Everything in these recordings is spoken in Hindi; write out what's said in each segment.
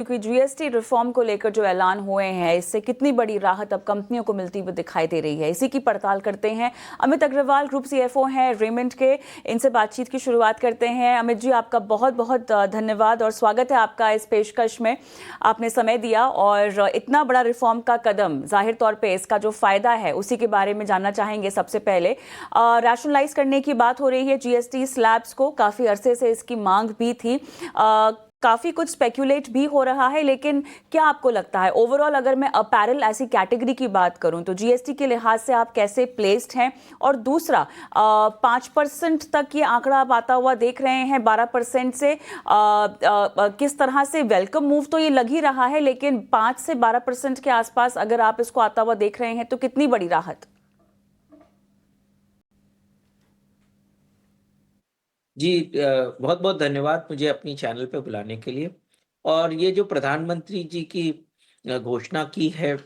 क्योंकि जीएसटी रिफॉर्म को लेकर जो ऐलान हुए हैं, इससे कितनी बड़ी राहत अब कंपनियों को मिलती हुई दिखाई दे रही है, इसी की पड़ताल करते हैं। अमित अग्रवाल ग्रुप सीएफओ हैं रेमंड के, इनसे बातचीत की शुरुआत करते हैं। अमित जी, आपका बहुत बहुत धन्यवाद और स्वागत है आपका इस पेशकश में। आपने समय दिया और इतना बड़ा रिफॉर्म का कदम, जाहिर तौर पर इसका जो फायदा है उसी के बारे में जानना चाहेंगे। सबसे पहले रैशनलाइज करने की बात हो रही है जीएसटी स्लैब्स को, काफी अरसे से इसकी मांग भी थी, काफी कुछ स्पेक्यूलेट भी हो रहा है, लेकिन क्या आपको लगता है ओवरऑल, अगर मैं अपैरल ऐसी कैटेगरी की बात करूं तो जीएसटी के लिहाज से आप कैसे प्लेस्ड हैं? और दूसरा, 5% तक ये आंकड़ा आप आता हुआ देख रहे हैं 12% से, किस तरह से वेलकम मूव तो ये लग ही रहा है, लेकिन 5 से 12% के आसपास अगर आप इसको आता हुआ देख रहे हैं तो कितनी बड़ी राहत? जी, बहुत बहुत धन्यवाद मुझे अपनी चैनल पे बुलाने के लिए। और ये जो प्रधानमंत्री जी की घोषणा की है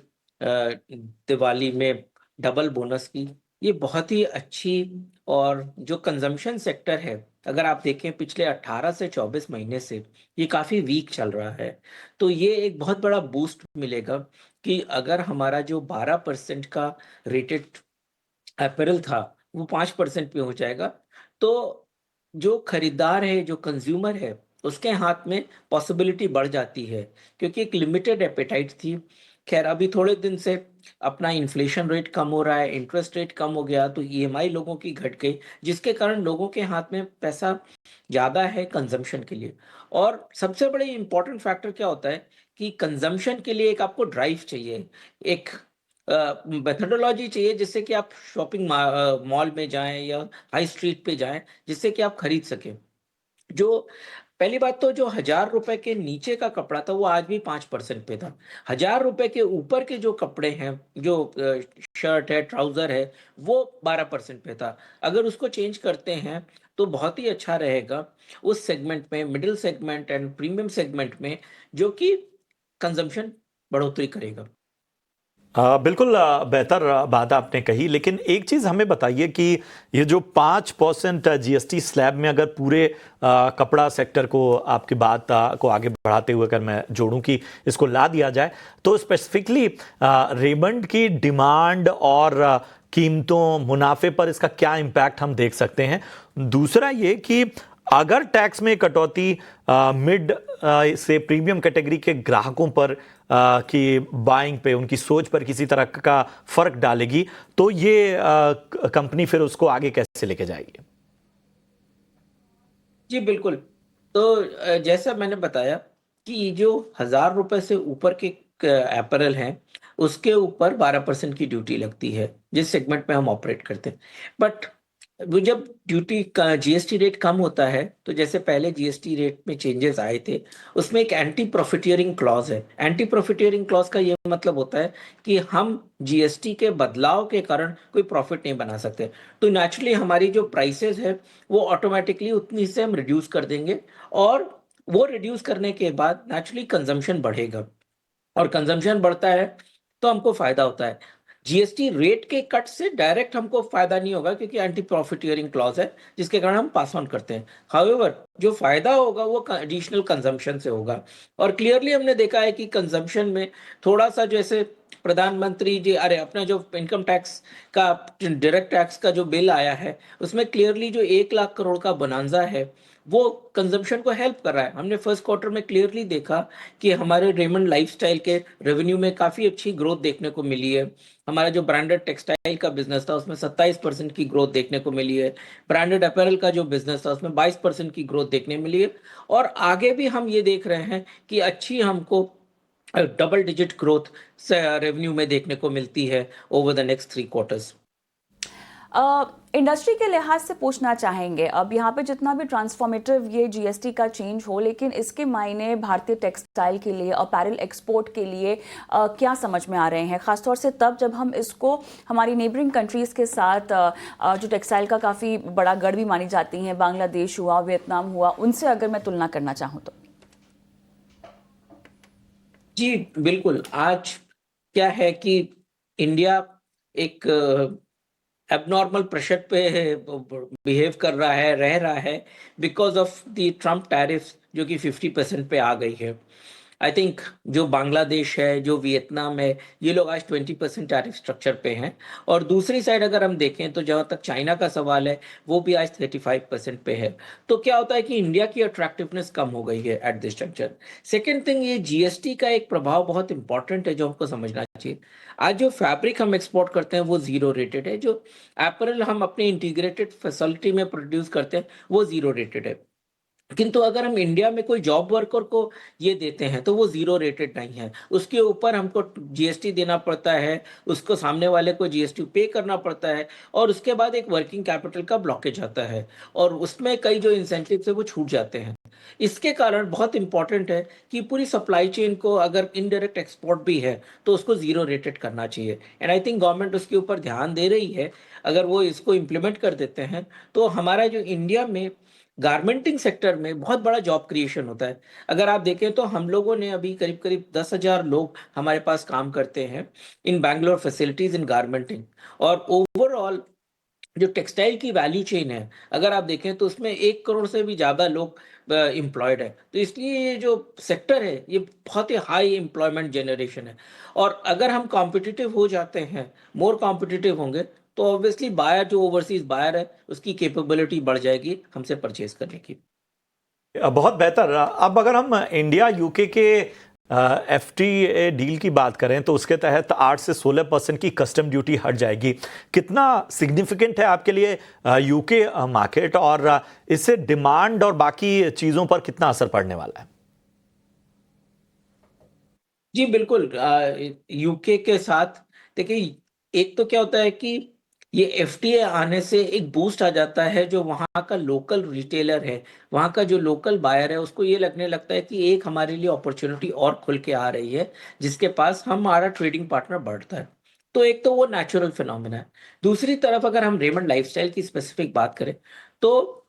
दिवाली में डबल बोनस की, ये बहुत ही अच्छी। और जो कंजम्पशन सेक्टर है, अगर आप देखें पिछले 18 से 24 महीने से ये काफ़ी वीक चल रहा है। तो ये एक बहुत बड़ा बूस्ट मिलेगा कि अगर हमारा जो 12% का रेटेड अपैरल था, वो 5% पे हो जाएगा। तो जो खरीदार है, जो कंज्यूमर है, उसके हाथ में पॉसिबिलिटी बढ़ जाती है, क्योंकि एक लिमिटेड एपेटाइट थी। खैर, अभी थोड़े दिन से अपना इन्फ्लेशन रेट कम हो रहा है, इंटरेस्ट रेट कम हो गया, तो ईएमआई लोगों की घट गई, जिसके कारण लोगों के हाथ में पैसा ज़्यादा है कंजम्पशन के लिए। और सबसे बड़े इम्पोर्टेंट फैक्टर क्या होता है कि कंजम्पशन के लिए एक आपको ड्राइव चाहिए, एक मेथोडोलॉजी चाहिए, जिससे कि आप शॉपिंग मॉल में जाएं या हाई स्ट्रीट पे जाएं, जिससे कि आप खरीद सकें। जो पहली बात, तो जो 1000 रुपए के नीचे का कपड़ा था वो आज भी 5% पे था। 1000 रुपए के ऊपर के जो कपड़े हैं, जो शर्ट है, ट्राउजर है, वो 12% पे था। अगर उसको चेंज करते हैं तो बहुत ही अच्छा रहेगा उस सेगमेंट में, middle segment and premium segment में, जो कि कंजम्पशन बढ़ोतरी करेगा। बिल्कुल बेहतर बात आपने कही, लेकिन एक चीज़ हमें बताइए कि ये जो 5% जीएसटी स्लैब में अगर पूरे कपड़ा सेक्टर को, आपकी बात को आगे बढ़ाते हुए अगर मैं जोड़ूं कि इसको ला दिया जाए, तो स्पेसिफिकली रेमंड की डिमांड और कीमतों, मुनाफे पर इसका क्या इम्पैक्ट हम देख सकते हैं? दूसरा ये कि अगर टैक्स में कटौती मिड से प्रीमियम कैटेगरी के ग्राहकों पर की बाइंग पे, उनकी सोच पर किसी तरह का फर्क डालेगी, तो ये कंपनी फिर उसको आगे कैसे लेके जाएगी? जी बिल्कुल। तो जैसा मैंने बताया कि जो 1000 रुपए से ऊपर के अपैरल हैं, उसके ऊपर 12% की ड्यूटी लगती है, जिस सेगमेंट में हम ऑपरेट करते हैं। बट वो जब ड्यूटी का जीएसटी रेट कम होता है, तो जैसे पहले जीएसटी रेट में चेंजेस आए थे, उसमें एक एंटी प्रॉफिटियरिंग क्लॉज है। एंटी प्रॉफिटियरिंग क्लॉज का ये मतलब होता है कि हम जीएसटी के बदलाव के कारण कोई प्रॉफिट नहीं बना सकते। तो नेचुरली हमारी जो प्राइसेस है, वो ऑटोमेटिकली उतनी से हम रिड्यूस कर देंगे। और वो रिड्यूस करने के बाद नेचुरली कंजम्पशन बढ़ेगा, और कंजम्पशन बढ़ता है तो हमको फायदा होता है। जीएसटी रेट के कट से डायरेक्ट हमको फायदा नहीं होगा, क्योंकि एंटी प्रॉफिटियरिंग क्लॉज है, जिसके कारण हम पास ऑन करते हैं। हाउएवर, जो फायदा होगा वो एडिशनल कंजम्पशन से होगा। और क्लियरली हमने देखा है कि कंजम्पशन में थोड़ा सा, जैसे प्रधानमंत्री जी, अरे अपना जो इनकम टैक्स का, डायरेक्ट टैक्स का जो बिल आया है, उसमें क्लियरली जो 1 लाख करोड़ का बोनांजा है, वो कंजम्पशन को हेल्प कर रहा है। हमने फर्स्ट क्वार्टर में क्लियरली देखा कि हमारे रेमंड लाइफस्टाइल के रेवेन्यू में काफ़ी अच्छी ग्रोथ देखने को मिली है। हमारा जो ब्रांडेड टेक्सटाइल का बिजनेस था, उसमें 27% की ग्रोथ देखने को मिली है। ब्रांडेड अपैरल का जो बिजनेस था, उसमें 22% की ग्रोथ देखने मिली है। और आगे भी हम ये देख रहे हैं कि अच्छी हमको डबल डिजिट ग्रोथ रेवेन्यू में देखने को मिलती है over the next 3 quarters. Industry के लिहाज से पूछना चाहेंगे, अब यहाँ पे जितना भी ट्रांसफॉर्मेटिव ये जीएसटी का चेंज हो, लेकिन इसके मायने भारतीय टेक्सटाइल के लिए, अपैरल एक्सपोर्ट के लिए क्या समझ में आ रहे हैं, खासतौर से तब जब हम इसको हमारी नेबरिंग कंट्रीज के साथ, जो टेक्सटाइल का काफ़ी बड़ा गढ़ भी मानी जाती हैं, बांग्लादेश हुआ, वियतनाम हुआ, उनसे अगर मैं तुलना करना चाहूँ तो? जी बिल्कुल। आज क्या है कि इंडिया एक एबनॉर्मल प्रेशर पे बिहेव कर रहा है, रह रहा है, because of the Trump tariff, जो कि 50% पे आ गई है। आई थिंक जो बांग्लादेश है, जो वियतनाम है, ये लोग आज 20% टैरिफ स्ट्रक्चर पे हैं। और दूसरी साइड अगर हम देखें तो जहाँ तक चाइना का सवाल है, वो भी आज 35% पे है। तो क्या होता है कि इंडिया की अट्रैक्टिवनेस कम हो गई है at this juncture. Second thing, ये जीएसटी का एक प्रभाव बहुत इंपॉर्टेंट है जो हमको समझना चाहिए। आज जो फैब्रिक हम एक्सपोर्ट करते हैं वो जीरो रेटेड है, जो एपरल हम अपने इंटीग्रेटेड फैसिलिटी में प्रोड्यूस करते हैं वो जीरो रेटेड है। किंतु अगर हम इंडिया में कोई जॉब वर्कर को ये देते हैं तो वो जीरो रेटेड नहीं है, उसके ऊपर हमको जीएसटी देना पड़ता है, उसको सामने वाले को जीएसटी पे करना पड़ता है, और उसके बाद एक वर्किंग कैपिटल का ब्लॉकेज आता है, और उसमें कई जो इंसेंटिव है वो छूट जाते हैं। इसके कारण बहुत इंपॉर्टेंट है कि पूरी सप्लाई चेन को अगर इनडायरेक्ट एक्सपोर्ट भी है तो उसको जीरो रेटेड करना चाहिए, एंड आई थिंक गवर्नमेंट उसके ऊपर ध्यान दे रही है। अगर वो इसको इम्प्लीमेंट कर देते हैं तो हमारा जो इंडिया में गारमेंटिंग सेक्टर में बहुत बड़ा जॉब क्रिएशन होता है। अगर आप देखें तो हम लोगों ने अभी करीब करीब 10,000 लोग हमारे पास काम करते हैं इन बैंगलोर फैसिलिटीज इन गारमेंटिंग। और ओवरऑल जो टेक्सटाइल की वैल्यू चेन है, अगर आप देखें तो उसमें 1 करोड़ से भी ज़्यादा लोग एम्प्लॉयड है। तो इसलिए ये जो सेक्टर है ये बहुत ही हाई एम्प्लॉयमेंट जनरेशन है। और अगर हम कॉम्पिटिटिव हो जाते हैं, मोर कॉम्पिटिटिव होंगे, तो ऑब्वियसली बायर, जो ओवरसीज बायर है, उसकी कैपेबिलिटी बढ़ जाएगी हमसे परचेज करने की। बहुत बेहतर। अब अगर हम इंडिया यूके के एफटीए डील की बात करें तो उसके तहत 8 से 16% की कस्टम ड्यूटी हट जाएगी। कितना सिग्निफिकेंट है आपके लिए यूके मार्केट, और इससे डिमांड और बाकी चीज़ों पर कितना असर पड़ने वाला है? जी बिल्कुल। यूके के साथ देखिए, एक तो क्या होता है कि ये एफटीए आने से एक बूस्ट आ जाता है। जो वहाँ का लोकल रिटेलर है, वहाँ का जो लोकल बायर है, उसको ये लगने लगता है कि एक हमारे लिए अपॉर्चुनिटी और खुल के आ रही है, जिसके पास हमारा ट्रेडिंग पार्टनर बढ़ता है। तो एक तो वो नेचुरल फिनोमिना है। दूसरी तरफ अगर हम रेमंड लाइफस्टाइल की स्पेसिफिक बात करें तो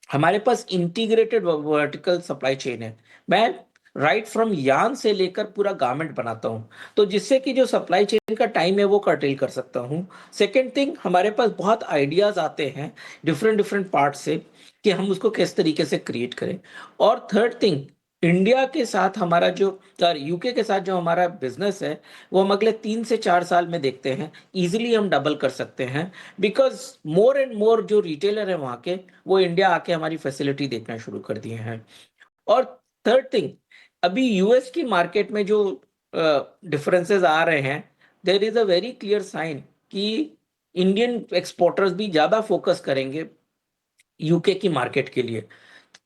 हमारे पास इंटीग्रेटेड वर्टिकल सप्लाई चेन है। मैं राइट फ्रॉम यार्न से लेकर पूरा गारमेंट बनाता हूँ, तो जिससे कि जो सप्लाई चेन का टाइम है वो कर्टेल कर सकता हूँ। सेकेंड थिंग, हमारे पास बहुत आइडियाज आते हैं डिफरेंट डिफरेंट पार्ट से कि हम उसको किस तरीके से क्रिएट करें। और थर्ड थिंग, इंडिया के साथ हमारा जो यूके के साथ जो हमारा बिजनेस है, वो हम अगले 3 से 4 साल में देखते हैं इजीली हम डबल कर सकते हैं। बिकॉज मोर एंड मोर जो रिटेलर है वहाँ के, वो इंडिया आके हमारी फैसिलिटी देखना शुरू कर दिए हैं। और थर्ड थिंग, अभी यूएस की मार्केट में जो डिफरेंसेस आ रहे हैं, there is a very clear sign कि इंडियन एक्सपोर्टर्स भी ज्यादा फोकस करेंगे यूके की मार्केट के लिए।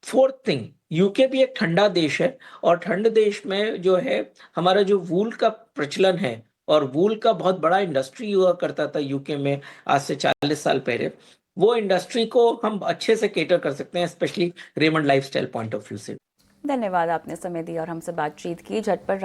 फोर्थ थिंग, यूके भी एक ठंडा देश है, और ठंड देश में जो है हमारा जो वूल का प्रचलन है, और वूल का बहुत बड़ा इंडस्ट्री हुआ करता था यूके में आज से 40 साल पहले, वो इंडस्ट्री को हम अच्छे से केटर कर सकते हैं, specially Raymond lifestyle point of view से। धन्यवाद, आपने समय दिया और हमसे बातचीत की। झटपट